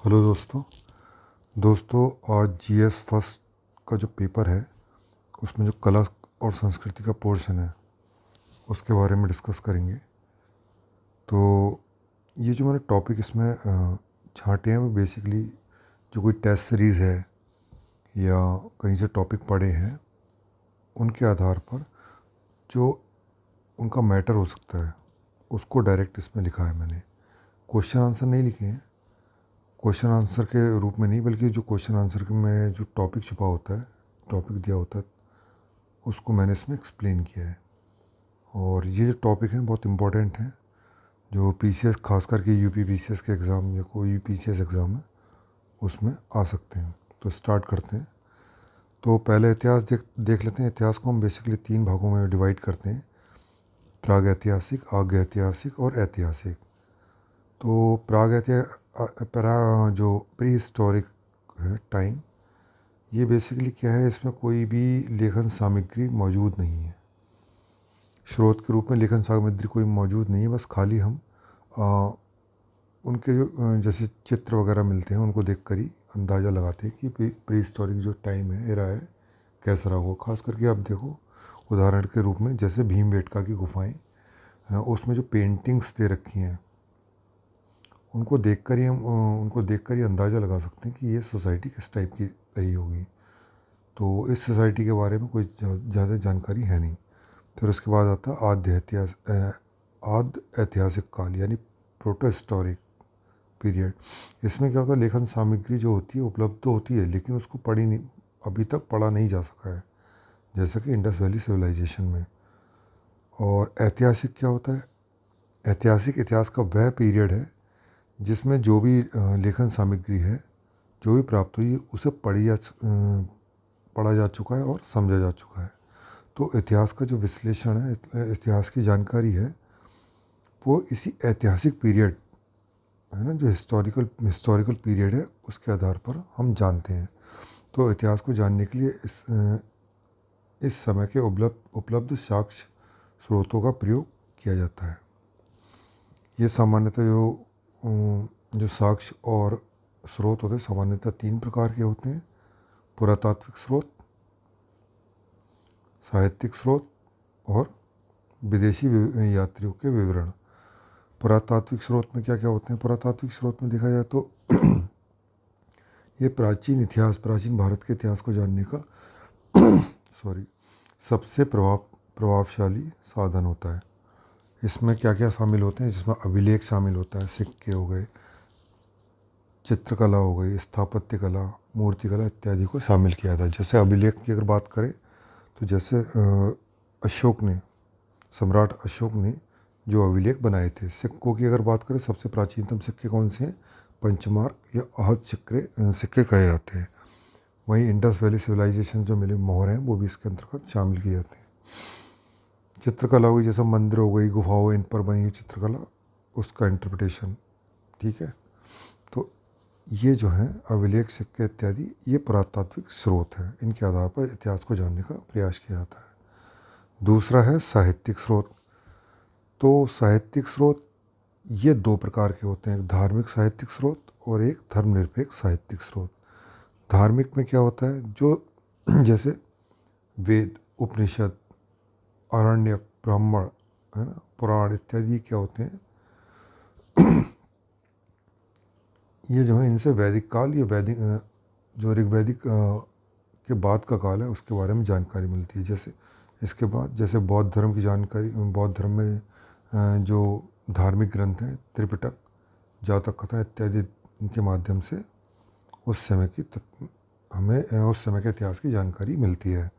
Hello दोस्तों आज GS first का जो पेपर है उसमें जो कला और संस्कृति का पोर्शन है उसके बारे में डिस्कस करेंगे। तो ये जो मैंने टॉपिक इसमें छांटे हैं वो बेसिकली जो कोई टेस्ट सीरीज़ है या कहीं से टॉपिक पढ़े हैं उनके आधार पर जो उनका मैटर हो सकता है उसको डायरेक्ट इसमें लिखा है मैंने। क्वेश्चन आंसर नहीं लिखे हैं, क्वेश्चन आंसर के रूप में नहीं, बल्कि जो क्वेश्चन आंसर में जो टॉपिक छुपा होता है, टॉपिक दिया होता है, उसको मैंने इसमें एक्सप्लेन किया है। और ये जो टॉपिक हैं बहुत इम्पोर्टेंट हैं, जो पीसीएस खास करके यूपी पीसीएस के एग्ज़ाम या कोई भी पीसीएस एग्ज़ाम है उसमें आ सकते हैं। तो स्टार्ट करते हैं। तो पहले इतिहास देख लेते हैं। इतिहास को हम बेसिकली 3 भागों में डिवाइड करते हैं, प्राग ऐतिहासिक, आग्य ऐतिहासिक और ऐतिहासिक। तो जो प्री हिस्टोरिक है टाइम, ये बेसिकली क्या है, इसमें कोई भी लेखन सामग्री मौजूद नहीं है, स्रोत के रूप में लेखन सामग्री कोई मौजूद नहीं है। बस खाली हम उनके जो जैसे चित्र वगैरह मिलते हैं उनको देखकर ही अंदाज़ा लगाते हैं कि प्री हिस्टोरिक जो टाइम है, एरा है, कैसा रहा होगा। खास करके आप देखो उदाहरण के रूप में जैसे भीमबेटका की गुफाएं, उसमें जो पेंटिंग्स दे रखी हैं उनको देखकर ही अंदाज़ा लगा सकते हैं कि ये सोसाइटी किस टाइप की रही होगी। तो इस सोसाइटी के बारे में कोई ज़्यादा जानकारी है नहीं। फिर उसके बाद आता है आद्य ऐतिहासिक काल यानी प्रोटो हिस्टोरिक पीरियड। इसमें क्या होता है, लेखन सामग्री जो होती है उपलब्ध तो होती है लेकिन उसको अभी तक पढ़ा नहीं जा सका है, जैसे कि इंडस वैली सिविलाइजेशन में। और ऐतिहासिक क्या होता है, ऐतिहासिक इतिहास का वह पीरियड है जिसमें जो भी लेखन सामग्री है, जो भी प्राप्त हुई, उसे पढ़ा जा चुका है और समझा जा चुका है। तो इतिहास का जो विश्लेषण है, इतिहास की जानकारी है, वो इसी ऐतिहासिक पीरियड है ना, जो हिस्टोरिकल पीरियड है, उसके आधार पर हम जानते हैं। तो इतिहास को जानने के लिए इस समय के उपलब्ध साक्ष्य स्रोतों का प्रयोग किया जाता है। ये सामान्यतः जो साक्ष्य और स्रोत होते हैं सामान्यतः 3 प्रकार के होते हैं: पुरातात्विक स्रोत, साहित्यिक स्रोत और विदेशी यात्रियों के विवरण। पुरातात्विक स्रोत में क्या क्या होते हैं? पुरातात्विक स्रोत में देखा जाए तो ये प्राचीन भारत के इतिहास को जानने का सबसे प्रभावशाली साधन होता है। इसमें क्या क्या शामिल होते हैं? जिसमें अभिलेख शामिल होता है, सिक्के हो गए, चित्रकला हो गई, स्थापत्य कला, मूर्तिकला इत्यादि को शामिल किया था। जैसे अभिलेख की अगर बात करें तो जैसे सम्राट अशोक ने जो अभिलेख बनाए थे। सिक्कों की अगर बात करें, सबसे प्राचीनतम सिक्के कौन से हैं? पंचमार्क या आहत सिक्के कहे जाते हैं। वहीं इंडस वैली सिविलाइजेशन जो मिले मोहर हैं वो भी इसके अंतर्गत शामिल किए जाते हैं। चित्रकला हुई, जैसे मंदिर हो गई, गुफाओं, इन पर बनी हुई चित्रकला, उसका इंटरप्रिटेशन। ठीक है, तो ये जो है अभिलेख, सिक्के इत्यादि, ये पुरातात्विक स्रोत हैं। इनके आधार पर इतिहास को जानने का प्रयास किया जाता है। दूसरा है साहित्यिक स्रोत। तो साहित्यिक स्रोत ये 2 प्रकार के होते हैं, एक धार्मिक साहित्यिक स्रोत और एक धर्मनिरपेक्ष साहित्यिक स्रोत। धार्मिक में क्या होता है, जो जैसे वेद, उपनिषद, आरण्यक, ब्राह्मण, है ना, पुराण इत्यादि क्या होते हैं, ये जो है इनसे वैदिक काल या जो ऋग्वैदिक के बाद का काल है उसके बारे में जानकारी मिलती है। जैसे इसके बाद जैसे बौद्ध धर्म की जानकारी, बौद्ध धर्म में जो धार्मिक ग्रंथ हैं, त्रिपिटक, जातक कथा इत्यादि, इनके माध्यम से हमें उस समय के इतिहास की जानकारी मिलती है।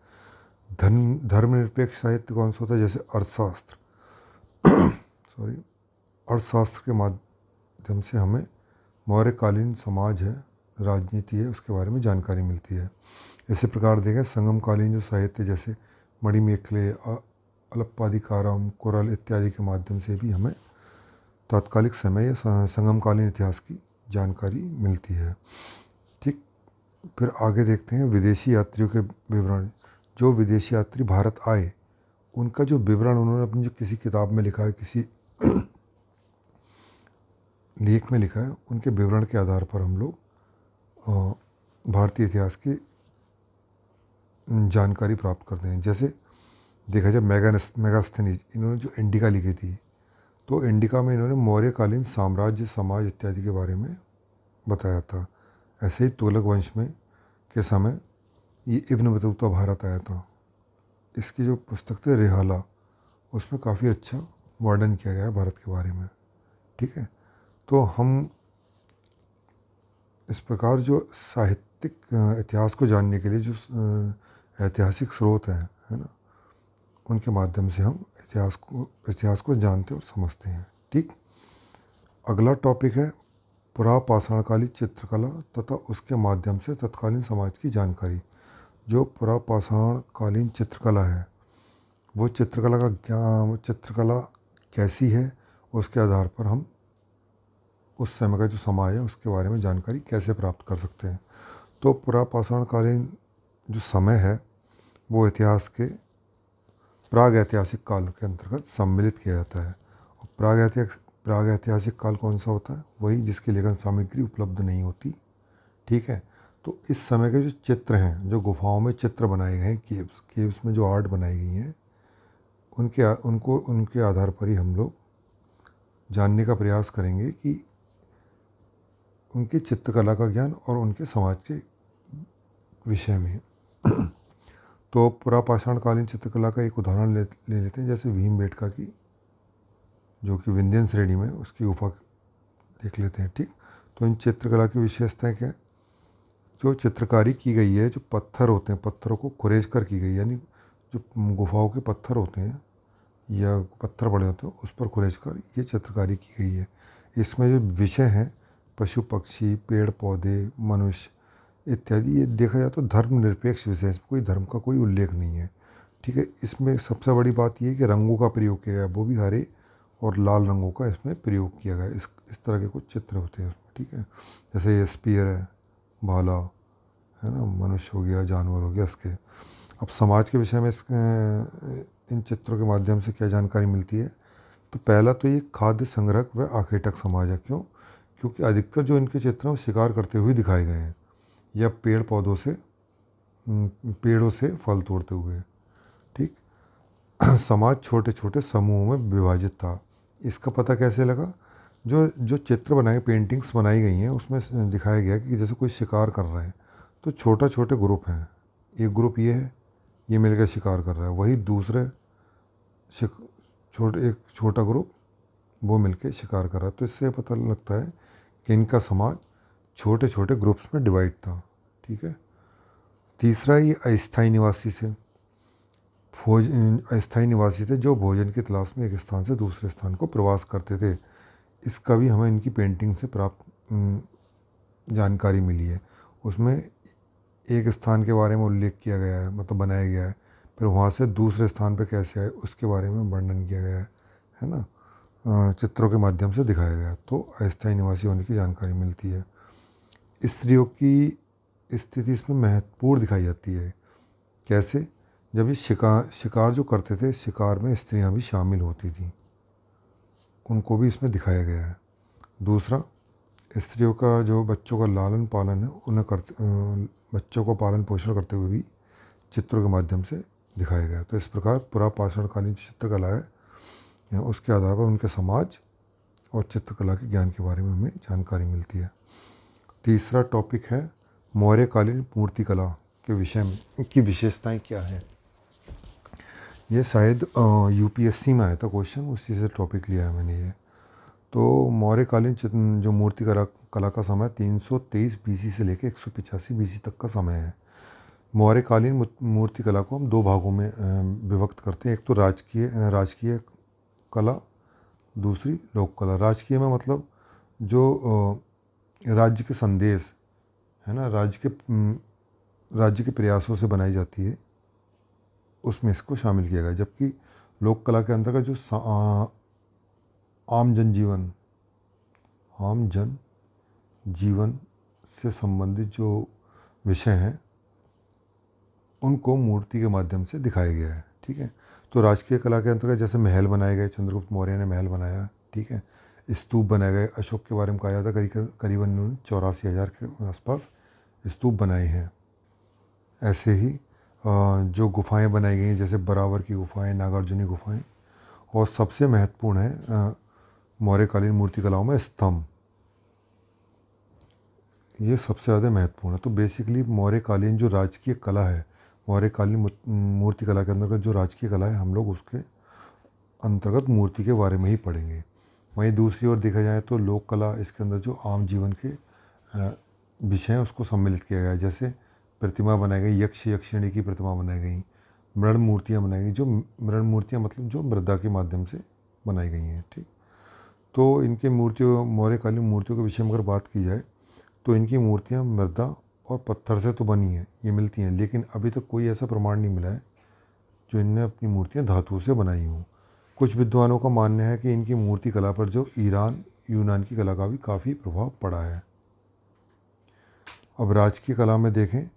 धर्मनिरपेक्ष साहित्य कौन सा होता है? जैसे अर्थशास्त्र के माध्यम से हमें मौर्यकालीन समाज है, राजनीति है, उसके बारे में जानकारी मिलती है। इसी प्रकार देखें संगमकालीन जो साहित्य, जैसे मणिमेखले, अलप्पादिकारम, कोरल इत्यादि के माध्यम से भी हमें तात्कालिक समय या संगमकालीन इतिहास की जानकारी मिलती है। ठीक, फिर आगे देखते हैं विदेशी यात्रियों के विवरण। जो विदेशी यात्री भारत आए उनका जो विवरण उन्होंने अपनी जो किसी किताब में लिखा है, किसी लेख में लिखा है उनके विवरण के आधार पर हम लोग भारतीय इतिहास की जानकारी प्राप्त करते हैं। जैसे देखा जाए मेगास्थनीज, इन्होंने जो इंडिका लिखी थी, तो इंडिका में इन्होंने मौर्यकालीन साम्राज्य, समाज इत्यादि के बारे में बताया था। ऐसे ही तुगलक वंश में के समय ये इब्न बतूता भारत आया था। इसकी जो पुस्तक थी रिहाला, उसमें काफ़ी अच्छा वर्णन किया गया है भारत के बारे में। ठीक है, तो हम इस प्रकार जो साहित्यिक इतिहास को जानने के लिए जो ऐतिहासिक स्रोत हैं, है ना, उनके माध्यम से हम इतिहास को जानते और समझते हैं। ठीक, अगला टॉपिक है पुरापाषाणकालीन चित्रकला तथा उसके माध्यम से तत्कालीन समाज की जानकारी। जो पुरापाषाणकालीन चित्रकला है, वो चित्रकला कैसी है, उसके आधार पर हम उस समय का जो समाज है उसके बारे में जानकारी कैसे प्राप्त कर सकते हैं। तो पुरापाषाणकालीन जो समय है वो इतिहास के प्राग ऐतिहासिक काल के अंतर्गत सम्मिलित किया जाता है। और प्राग ऐतिहासिक काल कौन सा होता है? वही जिसकी लेखन सामग्री उपलब्ध नहीं होती। ठीक है, तो इस समय के जो चित्र हैं, जो गुफाओं में चित्र बनाए गए हैं, केव्स में जो आर्ट बनाई गई हैं, उनके आधार पर ही हम लोग जानने का प्रयास करेंगे कि उनकी चित्रकला का ज्ञान और उनके समाज के विषय में। तो पुरापाषाणकालीन चित्रकला का एक उदाहरण ले लेते हैं, जैसे भीमबेटका की, जो कि विंध्यन श्रेणी में, उसकी गुफा देख लेते हैं। ठीक, तो इन चित्रकला की विशेषताएं क्या है? जो चित्रकारी की गई है, जो पत्थर होते हैं, पत्थरों को खुरेज कर की गई, यानी जो गुफाओं के पत्थर होते हैं या पत्थर बड़े होते हैं, उस पर खुरेज कर ये चित्रकारी की गई है। इसमें जो विषय हैं, पशु पक्षी, पेड़ पौधे, मनुष्य इत्यादि, ये देखा जाए तो धर्मनिरपेक्ष विषय, इसमें कोई धर्म का कोई उल्लेख नहीं है। ठीक है, इसमें सबसे बड़ी बात ये है कि रंगों का प्रयोग किया गया, वो भी हरे और लाल रंगों का इसमें प्रयोग किया गया। इस तरह के कुछ चित्र होते हैं उसमें। ठीक है, जैसे ये स्पीयर है, भाला है ना, मनुष्य हो गया, जानवर हो गया इसके। अब समाज के विषय में इन चित्रों के माध्यम से क्या जानकारी मिलती है? तो पहला तो ये खाद्य संग्रहक व आखेटक समाज है। क्यों? क्योंकि अधिकतर जो इनके चित्र हैं वो शिकार करते हुए दिखाए गए हैं, या पेड़ों से फल तोड़ते हुए। ठीक, समाज छोटे छोटे समूहों में विभाजित था। इसका पता कैसे लगा? जो चित्र बनाए, पेंटिंग्स बनाई गई हैं, उसमें दिखाया गया कि जैसे कोई शिकार कर रहे हैं, तो छोटे ग्रुप हैं। एक ग्रुप ये है, ये मिलकर शिकार कर रहा है, वही दूसरे एक छोटा ग्रुप वो मिलकर शिकार कर रहा है। तो इससे पता लगता है कि इनका समाज छोटे छोटे ग्रुप्स में डिवाइड था। ठीक है, तीसरा, ये अस्थायी निवासी थे जो भोजन की तलाश में एक स्थान से दूसरे स्थान को प्रवास करते थे। इसका भी हमें इनकी पेंटिंग से प्राप्त जानकारी मिली है। उसमें एक स्थान के बारे में उल्लेख किया गया है, मतलब बनाया गया है, फिर वहाँ से दूसरे स्थान पे कैसे आए उसके बारे में वर्णन किया गया है ना, चित्रों के माध्यम से दिखाया गया। तो अस्थायी निवासी होने की जानकारी मिलती है। स्त्रियों की स्थिति इसमें महत्वपूर्ण दिखाई जाती है। कैसे? जब ये शिकार जो करते थे, शिकार में स्त्रियां भी शामिल होती थी, उनको भी इसमें दिखाया गया है। दूसरा, स्त्रियों का जो बच्चों का लालन पालन है, बच्चों को पालन पोषण करते हुए भी चित्रों के माध्यम से दिखाया गया। तो इस प्रकार पुरापाषाणकालीन चित्रकला है, उसके आधार पर उनके समाज और चित्रकला के ज्ञान के बारे में हमें जानकारी मिलती है। तीसरा टॉपिक है मौर्यकालीन मूर्तिकला के विषय में की विशेषताएं क्या हैं। ये शायद यूपीएससी में आया था क्वेश्चन, उसी से टॉपिक लिया है मैंने ये। तो मौर्यकालीन जो मूर्ति कला का समय 323 बीसी से लेकर 185 बीसी तक का समय है। मौर्यकालीन मूर्ति कला को हम दो भागों में विभक्त करते हैं। एक तो राजकीय कला, दूसरी लोक कला। राजकीय में मतलब जो राज्य के संदेश है ना, राज्य के प्रयासों से बनाई जाती है, उसमें इसको शामिल किया गया। जबकि लोक कला के अंतर्गत जो आम जन जीवन से संबंधित जो विषय हैं, उनको मूर्ति के माध्यम से दिखाया गया है। ठीक है, तो राजकीय कला के अंतर्गत जैसे महल बनाए गए, चंद्रगुप्त मौर्य ने महल बनाया। ठीक है, स्तूप बनाए गए। अशोक के बारे में कहा जाता है करीबन इन्होंने 84,000 के आसपास स्तूप बनाए हैं। ऐसे ही जो गुफाएं बनाई गई हैं, जैसे बराबर की गुफाएं, नागार्जुनी गुफाएं, और सबसे महत्वपूर्ण है मौर्यकालीन मूर्तिकलाओं में स्तंभ। ये सबसे ज़्यादा महत्वपूर्ण है। तो बेसिकली मौर्यकालीन जो राजकीय कला है, मौर्यकालीन मूर्तिकला के अंतर्गत जो राजकीय कला है, हम लोग उसके अंतर्गत मूर्ति के बारे में ही पढ़ेंगे। वहीं दूसरी ओर देखा जाए तो लोक कला, इसके अंदर जो आम जीवन के विषय हैं उसको सम्मिलित किया गया है। जैसे प्रतिमा बनाई गई, यक्ष यक्षिणी की प्रतिमा बनाई गई, मृण मूर्तियाँ बनाई गई। जो मृण मूर्तियाँ मतलब जो मृदा के माध्यम से बनाई गई हैं, ठीक। तो इनके मूर्तियों, मौर्यकालीन मूर्तियों के विषय में अगर बात की जाए तो इनकी मूर्तियाँ मृदा और पत्थर से तो बनी हैं, ये मिलती हैं, लेकिन अभी तक कोई ऐसा प्रमाण नहीं मिला है जो इनने अपनी मूर्तियाँ धातु से बनाई हों। कुछ विद्वानों का मानना है कि इनकी मूर्ति कला पर जो ईरान, यूनान की कला का भी काफ़ी प्रभाव पड़ा है। अब राजकीय कला में देखें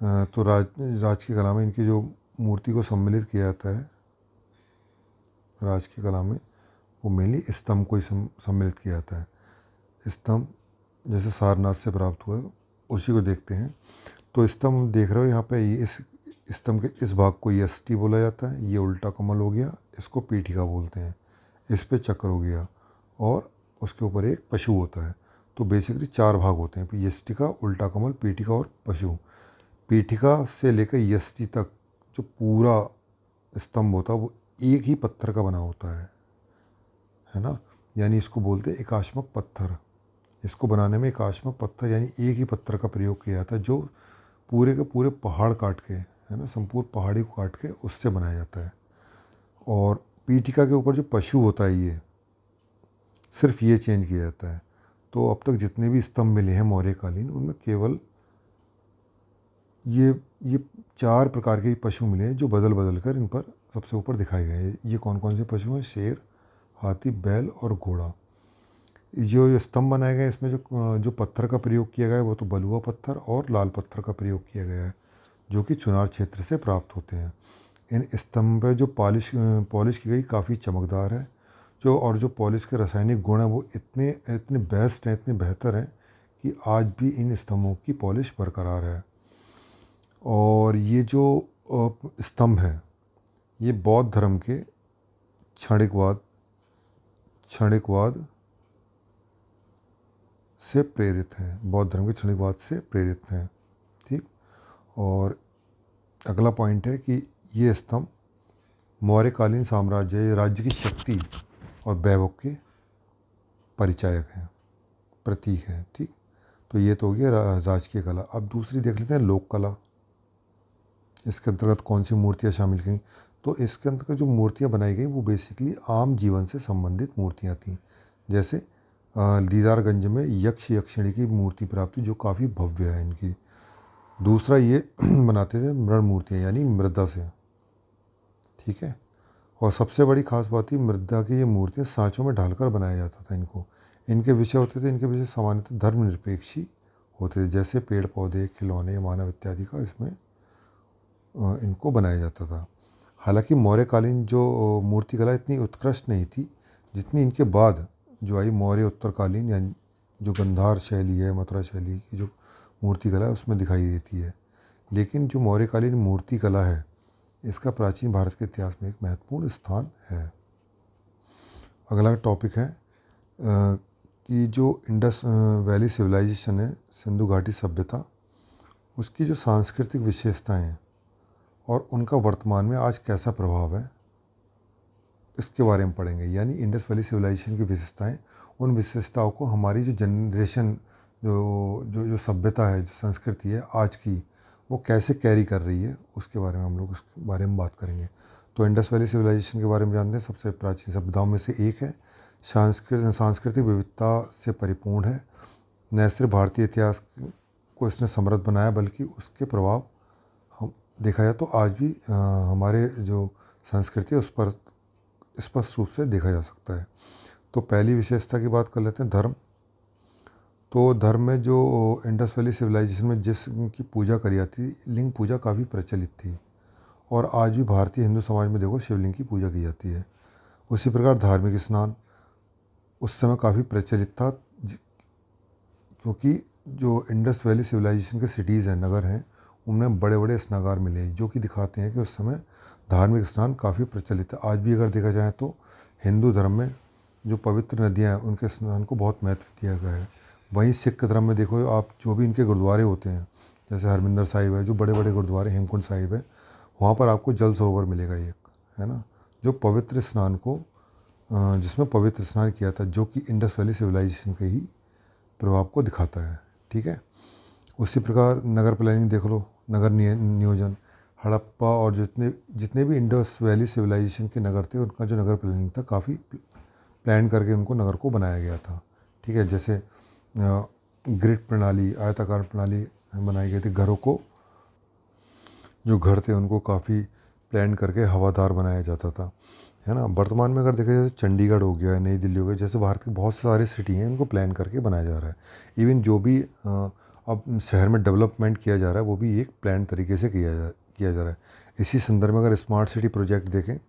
तो राजकीय कला में इनकी जो मूर्ति को सम्मिलित किया जाता है, राजकीय कला में वो मेनली स्तंभ को ही सम्मिलित किया जाता है। स्तंभ जैसे सारनाथ से प्राप्त हुआ है, उसी को देखते हैं। तो स्तंभ देख रहे हो यहाँ पे, इस स्तंभ के इस भाग को यष्टि बोला जाता है। ये उल्टा कमल हो गया, इसको पीठिका बोलते हैं। इस पे चक्र हो गया और उसके ऊपर एक पशु होता है। तो बेसिकली 4 भाग होते हैं, यष्टिका, उल्टा कमल, पीठिका और पशु। पीठिका से लेकर यष्टि तक जो पूरा स्तंभ होता है वो एक ही पत्थर का बना होता है ना। यानी इसको बोलते हैं एकाश्मक पत्थर। इसको बनाने में एकाश्मक पत्थर यानी एक ही पत्थर का प्रयोग किया जाता है, जो पूरे के पूरे पहाड़ काट के, है ना, संपूर्ण पहाड़ी को काट के उससे बनाया जाता है। और पीठिका के ऊपर जो पशु होता है, ये सिर्फ ये चेंज किया जाता है। तो अब तक जितने भी स्तंभ मिले हैं मौर्यकालीन, उनमें केवल ये 4 प्रकार के पशु मिले हैं जो बदल बदल कर इन पर सबसे ऊपर दिखाए गए हैं। ये कौन कौन से पशु हैं? शेर, हाथी, बैल और घोड़ा। जो स्तंभ बनाए गए इसमें जो पत्थर का प्रयोग किया गया है वो तो बलुआ पत्थर और लाल पत्थर का प्रयोग किया गया है, जो कि चुनार क्षेत्र से प्राप्त होते हैं। इन स्तंभ पर जो पॉलिश की गई काफ़ी चमकदार है। जो पॉलिश के रासायनिक गुण हैं वो इतने बेस्ट हैं, इतने बेहतर हैं कि आज भी इन स्तंभों की पॉलिश बरकरार है। और ये जो स्तंभ हैं, ये बौद्ध धर्म के क्षणिकवाद से प्रेरित हैं, बौद्ध धर्म के क्षणिकवाद से प्रेरित हैं, ठीक। और अगला पॉइंट है कि ये स्तंभ मौर्यकालीन साम्राज्य, राज्य की शक्ति और वैभव के परिचायक हैं, प्रतीक हैं, ठीक। तो ये तो हो गया राजकीय कला। अब दूसरी देख लेते हैं लोक कला। इसके अंतर्गत कौन सी मूर्तियाँ शामिल गई? तो इसके अंतर्गत जो मूर्तियाँ बनाई गई वो बेसिकली आम जीवन से संबंधित मूर्तियाँ थीं। जैसे दीदारगंज में यक्ष यक्षिणी की मूर्ति प्राप्त हुई, जो काफ़ी भव्य है इनकी। दूसरा, ये बनाते थे मृण मूर्तियाँ यानी मृदा से, ठीक है। और सबसे बड़ी खास बात थी मृदा की ये मूर्तियाँ सांचों में ढालकर बनाया जाता था इनको। इनके विषय सामान्यतः धर्मनिरपेक्षी होते थे, जैसे पेड़ पौधे, खिलौने, मानव इत्यादि का इसमें इनको बनाया जाता था। हालांकि मौर्यकालीन जो मूर्तिकला इतनी उत्कृष्ट नहीं थी जितनी इनके बाद जो आई मौर्य उत्तरकालीन, यानी जो गंधार शैली है, मथुरा शैली की जो मूर्तिकला है उसमें दिखाई देती है। लेकिन जो मौर्यकालीन मूर्तिकला है इसका प्राचीन भारत के इतिहास में एक महत्वपूर्ण स्थान है। अगला टॉपिक है कि जो इंडस वैली सिविलाइजेशन है, सिंधु घाटी सभ्यता, उसकी जो सांस्कृतिक विशेषताएं हैं और उनका वर्तमान में आज कैसा प्रभाव है, इसके बारे में पढ़ेंगे। यानी इंडस वैली सिविलाइजेशन की विशेषताएं, उन विशेषताओं को हमारी जो जनरेशन, जो सभ्यता है, जो संस्कृति है आज की, वो कैसे कैरी कर रही है, उसके बारे में हम लोग उसके बारे में बात करेंगे। तो इंडस वैली सिविलाइजेशन के बारे में जानते हैं। सबसे प्राचीन सभ्यताओं में से एक है, सांस्कृतिक विविधता से परिपूर्ण है। न सिर्फ भारतीय इतिहास को इसने समृद्ध बनाया, बल्कि उसके प्रभाव हम देखा जाए तो आज भी हमारे जो संस्कृति है उस पर स्पष्ट रूप से देखा जा सकता है। तो पहली विशेषता की बात कर लेते हैं, धर्म। तो धर्म में जो इंडस वैली सिविलाइजेशन में जिसकी पूजा करी जाती थी, लिंग पूजा काफ़ी प्रचलित थी। और आज भी भारतीय हिंदू समाज में देखो शिवलिंग की पूजा की जाती है। उसी प्रकार धार्मिक स्नान, उस समय काफ़ी प्रचलित था, क्योंकि जो इंडस वैली सिविलाइजेशन के सिटीज़ हैं, नगर हैं, उनमें बड़े बड़े स्नागार मिले जो कि दिखाते हैं कि उस समय धार्मिक स्नान काफ़ी प्रचलित है। आज भी अगर देखा जाए तो हिंदू धर्म में जो पवित्र नदियाँ हैं उनके स्नान को बहुत महत्व दिया गया है। वहीं सिख धर्म में देखो आप, जो भी इनके गुरुद्वारे होते हैं, जैसे हरमिंदर साहिब है, जो बड़े बड़े गुरुद्वारे, हेमकुंड साहिब है, वहाँ पर आपको जल सरोवर मिलेगा एक, है ना, जो पवित्र स्नान को जिसमें पवित्र स्नान किया था, जो कि इंडस वैली सिविलाइजेशन के ही प्रभाव को दिखाता है। ठीक है। उसी प्रकार नगर प्लानिंग देख लो, नगर नियोजन, हड़प्पा और जितने जितने भी इंडस वैली सिविलाइजेशन के नगर थे, उनका जो नगर प्लानिंग था काफ़ी प्लान करके उनको नगर को बनाया गया था। ठीक है। जैसे ग्रिड प्रणाली, आयताकार प्रणाली बनाई गई थी। घरों को, जो घर थे उनको काफ़ी प्लान करके हवादार बनाया जाता था, है ना। वर्तमान में अगर देखा जाए तो चंडीगढ़ हो गया, नई दिल्ली हो गया, जैसे भारत के बहुत सारे सिटी हैं, इनको प्लान करके बनाया जा रहा है। इवन जो भी अब शहर में डेवलपमेंट किया जा रहा है वो भी एक प्लान तरीके से किया जा रहा है। इसी संदर्भ में अगर स्मार्ट सिटी प्रोजेक्ट देखें,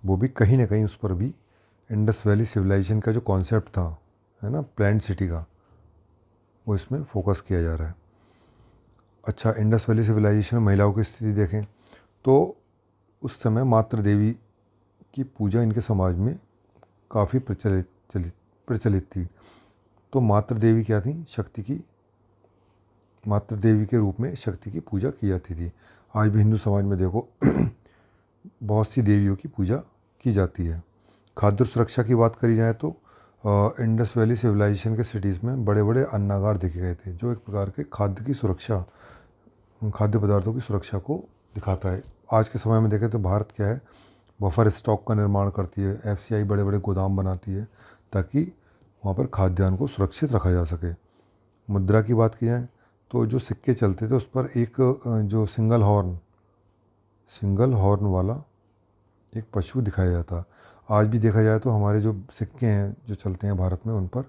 वो भी कहीं ना कहीं उस पर भी इंडस वैली सिविलाइजेशन का जो कॉन्सेप्ट था, है ना, प्लान सिटी का, वो इसमें फोकस किया जा रहा है। अच्छा, इंडस वैली सिविलाइजेशन में महिलाओं की स्थिति देखें तो उस समय मातृ देवी की पूजा इनके समाज में काफ़ी प्रचलित थी। तो मातृ देवी क्या थी? शक्ति की, मातृ देवी के रूप में शक्ति की पूजा की जाती थी। आज भी हिंदू समाज में देखो बहुत सी देवियों की पूजा की जाती है। खाद्य सुरक्षा की बात करी जाए तो इंडस वैली सिविलाइजेशन के सिटीज़ में बड़े बड़े अन्नागार देखे गए थे, जो एक प्रकार के खाद्य की सुरक्षा, खाद्य पदार्थों की सुरक्षा को दिखाता है। आज के समय में देखें तो भारत क्या है, बफर स्टॉक का निर्माण करती है, एफसीआई बड़े बड़े गोदाम बनाती है ताकि वहाँ पर खाद्यान्न को सुरक्षित रखा जा सके। मुद्रा की बात की जाए तो जो सिक्के चलते थे उस पर एक जो सिंगल हॉर्न वाला एक पशु दिखाया जाता। आज भी देखा जाए तो हमारे जो सिक्के हैं जो चलते हैं भारत में, उन पर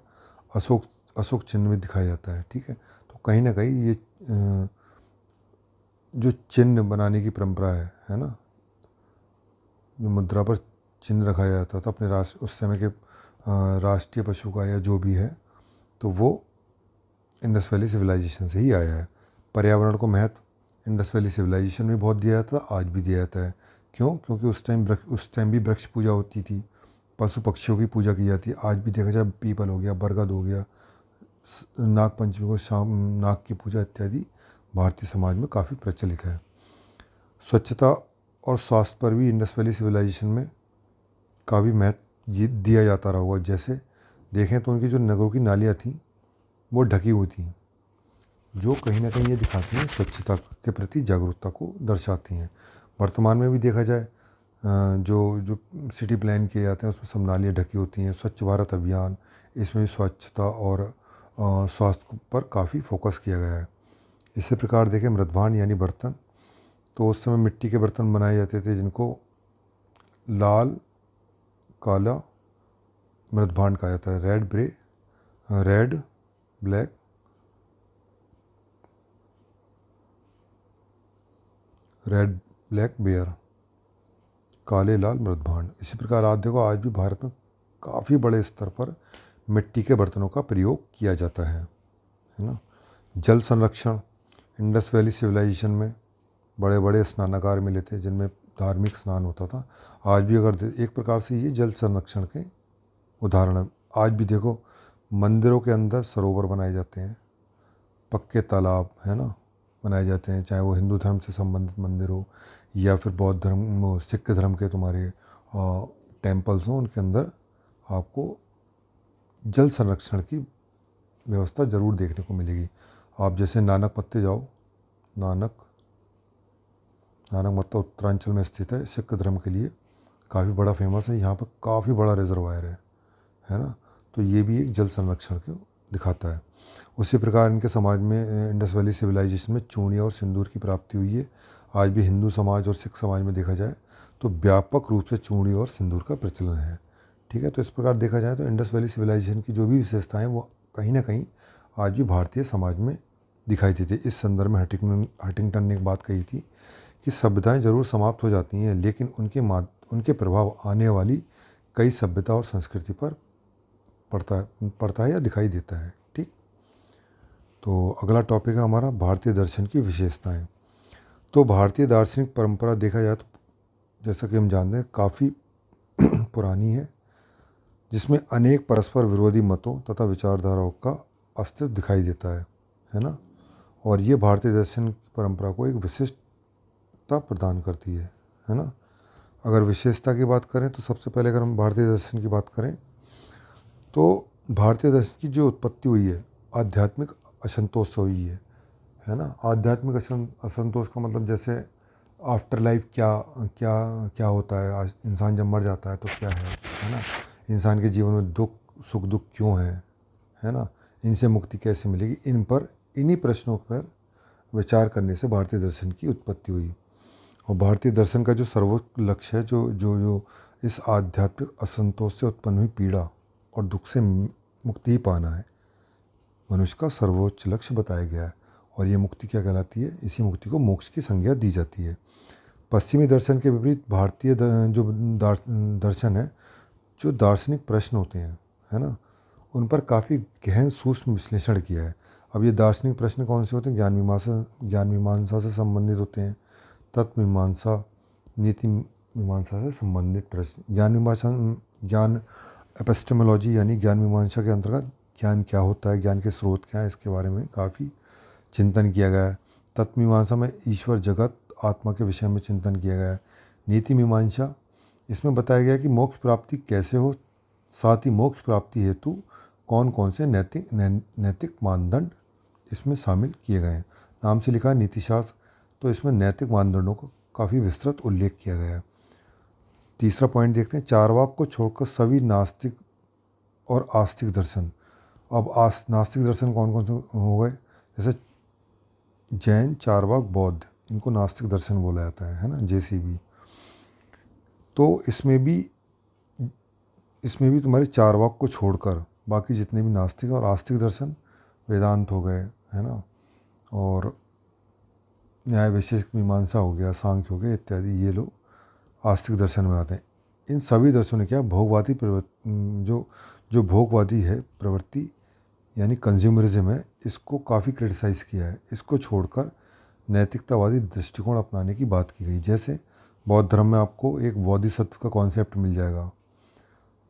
अशोक चिन्ह भी दिखाया जाता है। ठीक है। तो कहीं ना कहीं ये जो चिन्ह बनाने की परंपरा है ना, जो मुद्रा पर चिन्ह रखा जाता था अपने राष्ट्र, उस समय के राष्ट्रीय पशु का या जो भी है, तो वो इंडस वैली सिविलाइजेशन से ही आया है। पर्यावरण को महत्व इंडस वैली सिविलाइजेशन में बहुत दिया जाता है, आज भी दिया जाता है। क्यों? क्योंकि उस टाइम भी वृक्ष पूजा होती थी, पशु पक्षियों की पूजा की जाती है। आज भी देखा जाए पीपल हो गया, बरगद हो गया, नाग पंचमी को शाम नाग की पूजा इत्यादि भारतीय समाज में काफ़ी प्रचलित है। स्वच्छता और स्वास्थ्य पर भी इंडस वैली सिविलाइजेशन में काफ़ी महत्व दिया जाता रहा होगा। जैसे देखें तो उनकी जो नगरों की नालियाँ थीं वो ढकी हुई थी, जो कहीं ना कहीं ये दिखाती हैं स्वच्छता के प्रति जागरूकता को दर्शाती हैं। वर्तमान में भी देखा जाए जो जो सिटी प्लान किए जाते हैं उसमें सब नालियाँ ढकी होती हैं। स्वच्छ भारत अभियान, इसमें भी स्वच्छता और स्वास्थ्य पर काफ़ी फोकस किया गया है। इसी प्रकार देखें मृदभांड यानी बर्तन, तो उस समय मिट्टी के बर्तन बनाए जाते थे जिनको लाल काला मृदभांड कहा जाता है। रेड ब्लैक बेयर, काले लाल मृदभांड। इसी प्रकार आज देखो, आज भी भारत में काफ़ी बड़े स्तर पर मिट्टी के बर्तनों का प्रयोग किया जाता है ना। जल संरक्षण, इंडस वैली सिविलाइजेशन में बड़े बड़े स्नानागार मिले थे जिनमें धार्मिक स्नान होता था। आज भी अगर एक प्रकार से ये जल संरक्षण के उदाहरण है। आज भी देखो मंदिरों के अंदर सरोवर बनाए जाते हैं, पक्के तालाब, है ना, बनाए जाते हैं, चाहे वो हिंदू धर्म से संबंधित मंदिर हो या फिर बौद्ध धर्म, सिख धर्म के तुम्हारे टेम्पल्स हों, उनके अंदर आपको जल संरक्षण की व्यवस्था ज़रूर देखने को मिलेगी। आप जैसे नानक मत्ते जाओ, नानक मत्ता उत्तरांचल में स्थित है, सिख धर्म के लिए काफ़ी बड़ा फेमस है। यहाँ पर काफ़ी बड़ा रिजर्वायर है ना। तो ये भी एक जल संरक्षण को दिखाता है। उसी प्रकार इनके समाज में, इंडस वैली सिविलाइजेशन में चूड़ियाँ और सिंदूर की प्राप्ति हुई है। आज भी हिंदू समाज और सिख समाज में देखा जाए तो व्यापक रूप से चूड़ी और सिंदूर का प्रचलन है। ठीक है। तो इस प्रकार देखा जाए तो इंडस वैली सिविलाइजेशन की जो भी विशेषताएं वो कहीं ना कहीं आज भी भारतीय समाज में दिखाई देती है। इस संदर्भ में हटिंगटन ने एक बात कही थी कि सभ्यताएं जरूर समाप्त हो जाती हैं, लेकिन उनके प्रभाव आने वाली कई सभ्यता और संस्कृति पर पड़ता है या दिखाई देता है। ठीक, तो अगला टॉपिक है हमारा भारतीय दर्शन की विशेषताएं। तो भारतीय दार्शनिक परंपरा देखा जाए तो जैसा कि हम जानते हैं काफ़ी पुरानी है, जिसमें अनेक परस्पर विरोधी मतों तथा विचारधाराओं का अस्तित्व दिखाई देता है ना। और ये भारतीय दर्शन की परंपरा को एक विशिष्टता प्रदान करती है ना। अगर विशेषता की बात करें तो सबसे पहले अगर हम भारतीय दर्शन की बात करें तो भारतीय दर्शन की जो उत्पत्ति हुई है आध्यात्मिक असंतोष से हुई है ना। आध्यात्मिक असंतोष का मतलब जैसे आफ्टर लाइफ क्या क्या क्या होता है, आज इंसान जब मर जाता है तो क्या है ना। इंसान के जीवन में दुख सुख दुख क्यों है ना, इनसे मुक्ति कैसे मिलेगी, इन्हीं प्रश्नों पर विचार करने से भारतीय दर्शन की उत्पत्ति हुई। और भारतीय दर्शन का जो सर्वोच्च लक्ष्य है, जो जो जो इस आध्यात्मिक असंतोष से उत्पन्न हुई पीड़ा और दुख से मुक्ति ही पाना है, मनुष्य का सर्वोच्च लक्ष्य बताया गया है। और ये मुक्ति क्या कहलाती है, इसी मुक्ति को मोक्ष की संज्ञा दी जाती है। पश्चिमी दर्शन के विपरीत भारतीय जो दर्शन है, जो दार्शनिक प्रश्न होते हैं है ना, उन पर काफ़ी गहन सूक्ष्म विश्लेषण किया है। अब ये दार्शनिक प्रश्न कौन से होते हैं, ज्ञान मीमांसा से संबंधित होते हैं, तत्व मीमांसा, नीति मीमांसा से संबंधित प्रश्न। ज्ञान एपिस्टेमोलॉजी यानी ज्ञान मीमांसा के अंतर्गत ज्ञान क्या होता है, ज्ञान के स्रोत क्या है, इसके बारे में काफ़ी चिंतन किया गया है। तत्व मीमांसा में ईश्वर जगत आत्मा के विषय में चिंतन किया गया है। नीति मीमांसा, इसमें बताया गया कि मोक्ष प्राप्ति कैसे हो, साथ ही मोक्ष प्राप्ति हेतु कौन कौन से नैतिक मानदंड इसमें शामिल किए गए हैं। नाम से लिखा है नीतिशास्त्र, तो इसमें नैतिक मानदंडों का काफ़ी विस्तृत उल्लेख किया गया है। तीसरा पॉइंट देखते हैं, चारवाक को छोड़कर सभी नास्तिक और आस्तिक दर्शन। अब नास्तिक दर्शन कौन कौन से हो गए, जैसे जैन, चारवाक, बौद्ध, इनको नास्तिक दर्शन बोला जाता है ना, JCB। तो इसमें भी तुम्हारे चारवाक को छोड़कर बाकी जितने भी नास्तिक और आस्तिक दर्शन, वेदांत हो गए है ना, और न्याय वैशेषिक मीमांसा हो गया, सांख्य हो गया इत्यादि, ये लोग आस्तिक दर्शन में आते हैं। इन सभी दर्शनों ने क्या भोगवादी जो भोगवादी है प्रवृत्ति यानी कंज्यूमरिज्म है, इसको काफ़ी क्रिटिसाइज़ किया है। इसको छोड़कर नैतिकतावादी दृष्टिकोण अपनाने की बात की गई। जैसे बौद्ध धर्म में आपको एक बोधिसत्व का कॉन्सेप्ट मिल जाएगा,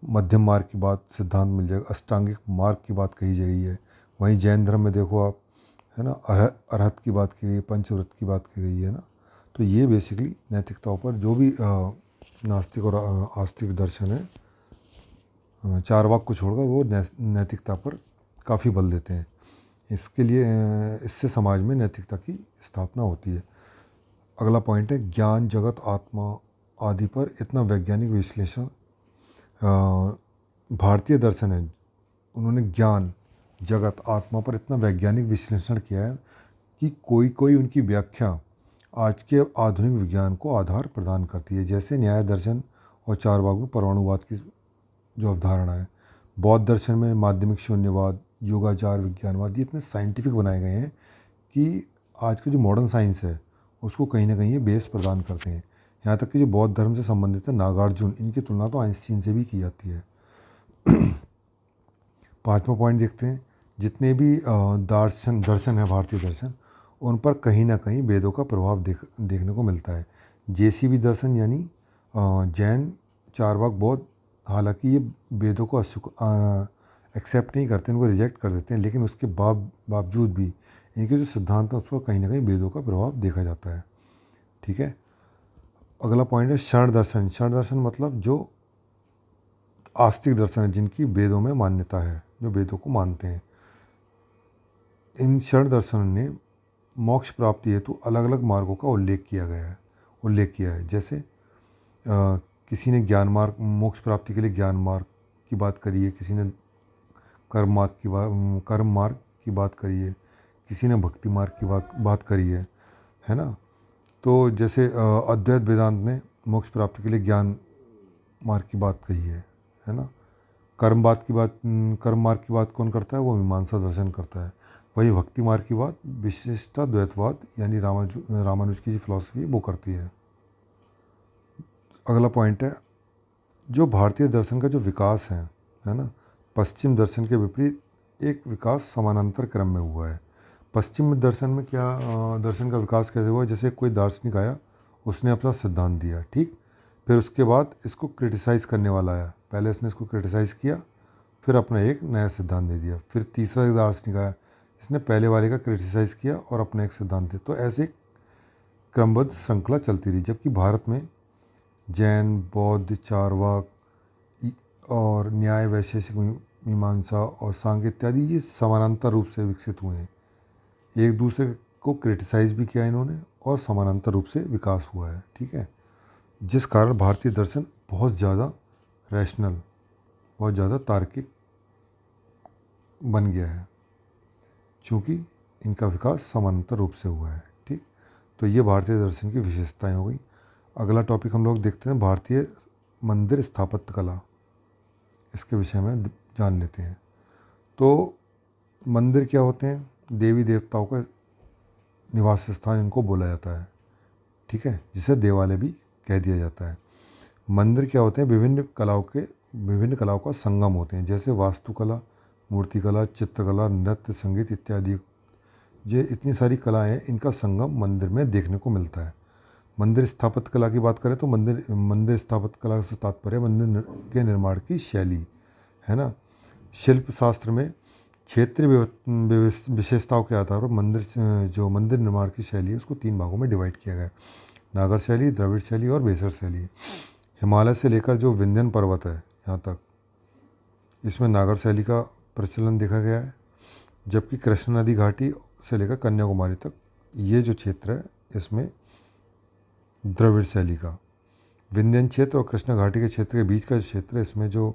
मध्यम मार्ग की बात सिद्धांत मिल जाएगा, अष्टांगिक मार्ग की बात कही गई है। वहीं जैन धर्म में देखो आप है ना, अरहत की बात की गई, पंचव्रत की बात की गई है ना। तो ये बेसिकली नैतिकताओं पर जो भी नास्तिक और आस्तिक दर्शन है, चारवाक को छोड़कर वो नैतिकता पर काफ़ी बल देते हैं। इसके लिए इससे समाज में नैतिकता की स्थापना होती है। अगला पॉइंट है, ज्ञान जगत आत्मा आदि पर इतना वैज्ञानिक विश्लेषण। भारतीय दर्शन है, उन्होंने ज्ञान जगत आत्मा पर इतना वैज्ञानिक विश्लेषण किया है कि कोई उनकी व्याख्या आज के आधुनिक विज्ञान को आधार प्रदान करती है। जैसे न्याय दर्शन और चारवाक में परमाणुवाद की जो अवधारणा है, बौद्ध दर्शन में माध्यमिक शून्यवाद, योगाचार, विज्ञानवाद, ये इतने साइंटिफिक बनाए गए हैं कि आज की जो मॉडर्न साइंस है उसको कहीं ना कहीं ये बेस प्रदान करते हैं। यहाँ तक कि जो बौद्ध धर्म से संबंधित है नागार्जुन, इनकी तुलना तो आइंस्टीन से भी की जाती है। पांचवा पॉइंट देखते हैं, जितने भी दर्शन है भारतीय दर्शन, उन पर कहीं ना कहीं वेदों का प्रभाव देखने को मिलता है। JCB दर्शन यानी जैन, चारवाक, बौद्ध, हालांकि ये वेदों को एक्सेप्ट नहीं करते, इनको रिजेक्ट कर देते हैं, लेकिन उसके बावजूद भी इनके जो सिद्धांत हैं उस पर कहीं ना कहीं वेदों का प्रभाव देखा जाता है। ठीक है, अगला पॉइंट है क्षण दर्शन। क्षण दर्शन मतलब जो आस्तिक दर्शन है, जिनकी वेदों में मान्यता है, जो वेदों को मानते हैं। इन क्षण दर्शन ने मोक्ष प्राप्ति हेतु अलग अलग मार्गों का उल्लेख किया है। जैसे किसी ने ज्ञान मार्ग, मोक्ष प्राप्ति के लिए ज्ञान मार्ग की बात करी है, किसी ने कर्म मार्ग की बात करी है, किसी ने भक्ति मार्ग की बात करी है ना। तो जैसे अद्वैत वेदांत ने मोक्ष प्राप्ति के लिए ज्ञान मार्ग की बात कही है ना। कर्म मार्ग की बात कौन करता है, वो मीमांसा दर्शन करता है। वही भक्ति मार्ग की बात विशिष्टाद्वैतवाद यानी रामानुज की जो फिलॉसफी है वो करती है। अगला पॉइंट है, जो भारतीय दर्शन का जो विकास है ना, पश्चिम दर्शन के विपरीत एक विकास समानांतर क्रम में हुआ है। पश्चिम दर्शन में क्या दर्शन का विकास कैसे हुआ? जैसे कोई दार्शनिक आया, उसने अपना सिद्धांत दिया, ठीक, फिर उसके बाद इसको क्रिटिसाइज़ करने वाला आया, पहले इसने इसको क्रिटिसाइज़ किया, फिर अपना एक नया सिद्धांत दे दिया, फिर तीसरा दार्शनिक आया, इसने पहले वाले का क्रिटिसाइज़ किया और अपना एक सिद्धांत दिया। तो ऐसे क्रमबद्ध श्रृंखला चलती रही। जबकि भारत में जैन, बौद्ध, चारवाक और न्याय, वैशेषिक मीमांसा और सांख्य इत्यादि ये समानांतर रूप से विकसित हुए हैं। एक दूसरे को क्रिटिसाइज़ भी किया इन्होंने और समानांतर रूप से विकास हुआ है, ठीक है। जिस कारण भारतीय दर्शन बहुत ज़्यादा रैशनल, बहुत ज़्यादा तार्किक बन गया है, क्योंकि इनका विकास समानांतर रूप से हुआ है, ठीक। तो ये भारतीय दर्शन की विशेषताएं हो गई। अगला टॉपिक हम लोग देखते हैं भारतीय मंदिर स्थापत्य कला, इसके विषय में जान लेते हैं। तो मंदिर क्या होते हैं? देवी देवताओं का निवास स्थान इनको बोला जाता है, ठीक है, जिसे देवालय भी कह दिया जाता है। मंदिर क्या होते हैं? विभिन्न कलाओं का संगम होते हैं, जैसे वास्तुकला, मूर्तिकला, चित्रकला, नृत्य, संगीत इत्यादि। ये इतनी सारी कलाएं हैं, इनका संगम मंदिर में देखने को मिलता है। मंदिर स्थापत्य कला की बात करें तो मंदिर स्थापत्य कला से तात्पर्य मंदिर के निर्माण की शैली है ना। शिल्प शास्त्र में क्षेत्रीय विशेषताओं के आधार पर मंदिर निर्माण की शैली है उसको 3 भागों में डिवाइड किया गया है: नागर शैली, द्रविड़ शैली और बेसर शैली। हिमालय से लेकर जो विंध्यन पर्वत है यहाँ तक, इसमें नागर शैली का प्रचलन देखा गया है। जबकि कृष्णा नदी घाटी से लेकर कन्याकुमारी तक ये जो क्षेत्र है, इसमें द्रविड़ शैली का। विंध्यन क्षेत्र और कृष्णा घाटी के क्षेत्र के बीच का क्षेत्र है, इसमें जो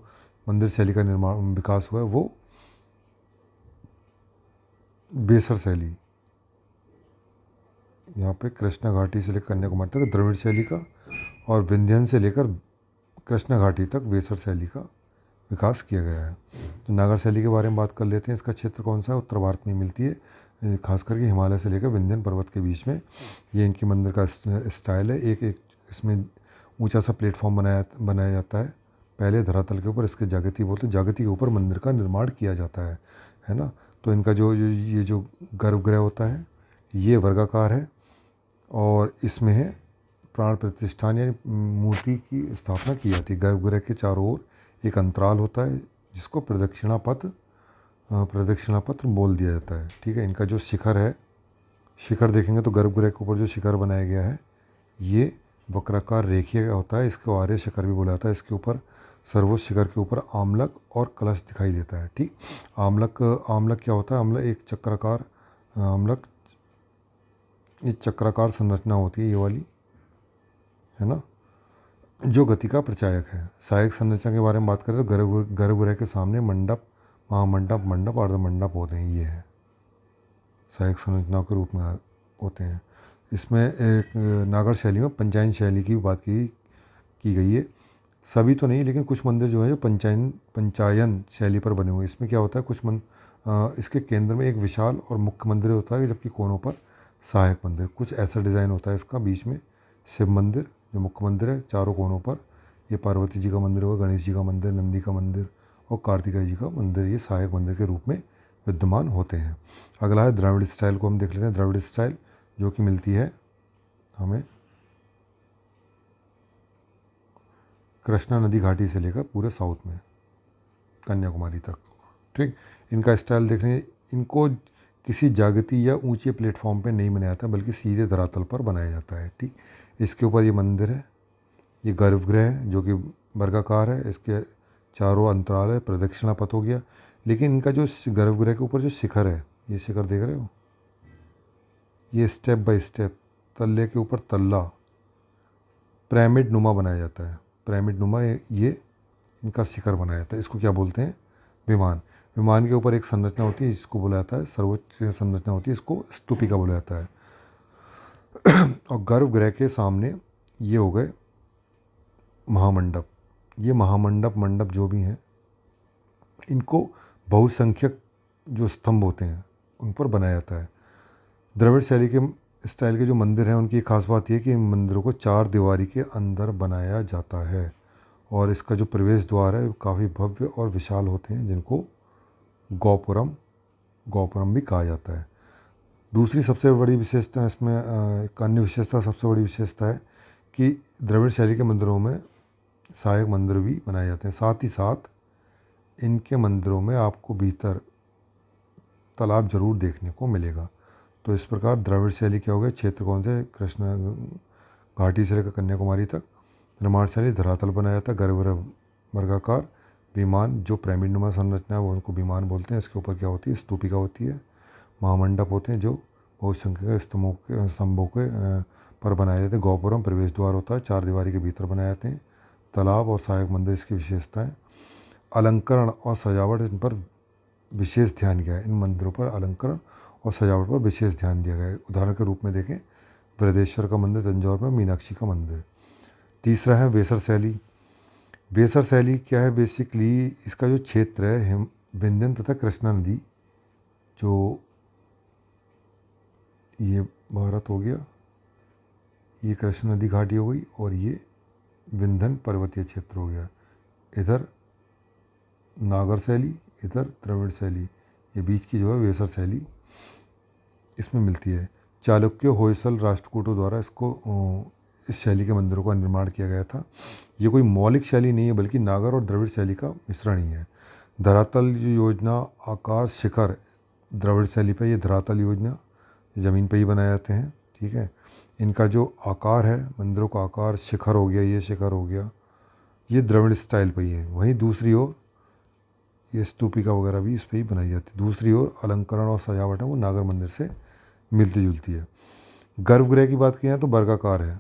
मंदिर शैली का निर्माण विकास हुआ है वो बेसर शैली। यहाँ पे कृष्णा घाटी से लेकर कन्याकुमारी तक द्रविड़ शैली का और विंध्यन से लेकर कृष्णा घाटी तक बेसर शैली का विकास किया गया है। तो नागर शैली के बारे में बात कर लेते हैं। इसका क्षेत्र कौन सा है? उत्तर भारत में मिलती है, खास करके हिमालय से लेकर विंध्यन पर्वत के बीच में। ये इनकी मंदिर का स्टाइल है। एक इसमें ऊंचा सा प्लेटफॉर्म बनाया जाता है पहले धरातल के ऊपर, इसके जागती बोलते हैं। जागती के ऊपर मंदिर का निर्माण किया जाता है ना। तो इनका ये जो गर्भगृह होता है ये वर्गाकार है और इसमें है प्राण प्रतिष्ठान, यानी मूर्ति की स्थापना की जाती है। गर्भगृह के चारों ओर एक अंतराल होता है जिसको प्रदक्षिणापत्र बोल दिया जाता है, ठीक है। इनका जो शिखर है, शिखर देखेंगे तो गर्भगृह के ऊपर जो शिखर बनाया गया है ये वक्राकार रेखीय होता है, इसको आर्य शिखर भी बोला जाता है। इसके ऊपर सर्वोच्च शिखर के ऊपर आमलक और कलश दिखाई देता है, ठीक। आमलक क्या होता है? आमलक एक चक्राकार संरचना होती है, ये वाली है ना, जो गति का प्रचायक है। सहायक संरचना के बारे में बात करें तो गर्भगृह के सामने मंडप, महामंडप, मंडप, अर्धमंडप होते हैं। ये है सहायक संरचनाओं के रूप में होते हैं। इसमें एक नागर शैली में पंचायन शैली की बात की गई है। सभी तो नहीं, लेकिन कुछ मंदिर जो है जो पंचायन शैली पर बने हुए हैं। इसमें क्या होता है, इसके केंद्र में एक विशाल और मुख्य मंदिर होता है, जबकि कोनों पर सहायक मंदिर। कुछ ऐसा डिज़ाइन होता है इसका। बीच में शिव मंदिर जो मुख्य मंदिर है, चारों कोनों पर ये पार्वती जी का मंदिर होगा, गणेश जी का मंदिर, नंदी का मंदिर और कार्तिकेय जी का मंदिर, ये सहायक मंदिर के रूप में विद्यमान होते हैं। अगला है द्रविड़ स्टाइल को हम देख लेते हैं। द्रविड़ स्टाइल जो कि मिलती है हमें कृष्णा नदी घाटी से लेकर पूरे साउथ में कन्याकुमारी तक, ठीक। इनका स्टाइल देखने, इनको किसी जागती या ऊंचे प्लेटफॉर्म पे नहीं बनाया जाता, बल्कि सीधे धरातल पर बनाया जाता है, ठीक। इसके ऊपर ये मंदिर है, ये गर्भगृह है जो कि वर्गाकार है, इसके चारों अंतराल है, प्रदक्षिणा पथ हो गया। लेकिन इनका जो गर्भगृह के ऊपर जो शिखर है, ये शिखर देख रहे हो, ये स्टेप बाय स्टेप तल्ले के ऊपर तल्ला पिरामिड नुमा बनाया जाता है। पिरामिड नुमा ये इनका शिखर बनाया जाता है। इसको क्या बोलते हैं? विमान। विमान के ऊपर एक संरचना होती है जिसको बोला जाता है, सर्वोच्च संरचना होती है, इसको स्तूपिका बोला जाता है। और गर्भगृह के सामने ये हो गए महामंडप। ये महामंडप मंडप जो भी हैं, इनको बहुसंख्यक जो स्तंभ होते हैं उन पर बनाया जाता है। द्रविड़ शैली के स्टाइल के जो मंदिर हैं उनकी एक खास बात यह है कि इन मंदिरों को 4 दीवारी के अंदर बनाया जाता है और इसका जो प्रवेश द्वार है काफ़ी भव्य और विशाल होते हैं, जिनको गौपुरम भी कहा जाता है। दूसरी सबसे बड़ी विशेषता इसमें एक अन्य विशेषता, सबसे बड़ी विशेषता है कि द्रविड़ शैली के मंदिरों में सहायक मंदिर भी बनाए जाते हैं। साथ ही साथ इनके मंदिरों में आपको भीतर तालाब जरूर देखने को मिलेगा। तो इस प्रकार द्रविड़ शैली क्या हो गया, क्षेत्र कौन से, कृष्ण घाटी से लेकर कन्याकुमारी तक। निर्माण शैली धरातल बनाया जाता है, गर्भगृह वर्गाकार विमान, जो पिरामिडनुमा संरचना है वो उनको विमान बोलते हैं। इसके ऊपर क्या होती है, स्तूपिका होती है। महामंडप होते हैं जो बहुसंख्यक स्तंभों के पर बनाए जाते हैं। गौपुरम प्रवेश द्वार होता है, 4 दीवारी के भीतर बनाए जाते हैं। तालाब और सहायक मंदिर इसकी विशेषता है। अलंकरण और सजावट, इन पर विशेष ध्यान दिया है। इन मंदिरों पर अलंकरण और सजावट पर विशेष ध्यान दिया गया है। उदाहरण के रूप में देखें, बृहदेश्वर का मंदिर तंजौर में, मीनाक्षी का मंदिर। तीसरा है वेसर शैली। वेसर शैली क्या है, बेसिकली इसका जो क्षेत्र है विंध्यन तथा कृष्णा नदी, जो ये भारत हो गया, ये कृष्णा नदी घाटी हो गई, और ये विंध्यन पर्वतीय क्षेत्र हो गया। इधर नागर शैली, इधर द्रविड़ शैली, ये बीच की जो है वेसर शैली इसमें मिलती है। चालुक्य, होयसल, राष्ट्रकूटों द्वारा इस शैली के मंदिरों का निर्माण किया गया था। ये कोई मौलिक शैली नहीं है, बल्कि नागर और द्रविड़ शैली का मिश्रण ही है। धरातल योजना, आकार, शिखर, द्रविड़ शैली पे ये धरातल योजना ज़मीन पे ही बनाए जाते हैं। ठीक है, इनका जो आकार है, मंदिरों का आकार, शिखर हो गया, ये शिखर हो गया, ये द्रविड़ स्टाइल पे ही है। वहीं दूसरी ओर ये स्तूपिका वगैरह भी इस पर ही बनाई जाती है। दूसरी ओर अलंकरण और सजावट है वो नागर मंदिर से मिलती जुलती है। गर्भगृह की बात किया तो वर्गाकार है,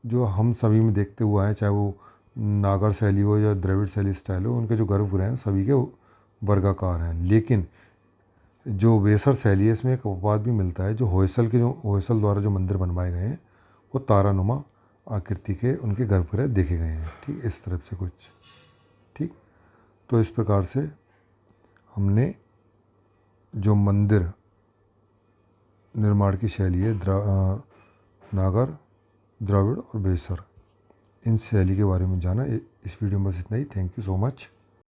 जो हम सभी में देखते हुए आए, चाहे वो नागर शैली हो या द्रविड़ शैली स्टाइल हो, उनके जो गर्भगृह हैं सभी के वर्गाकार हैं। लेकिन जो वेसर शैली है, इसमें एक अपवाद भी मिलता है। जो होयसल द्वारा जो मंदिर बनवाए गए हैं वो तारानुमा आकृति के उनके गर्भगृह देखे गए हैं। ठीक, इस तरफ से कुछ। ठीक, तो इस प्रकार से हमने जो मंदिर निर्माण की शैली है, नागर, द्रविड़ और वेसर, इन शैली के बारे में जाना। इस वीडियो में बस इतना ही। Thank you so much.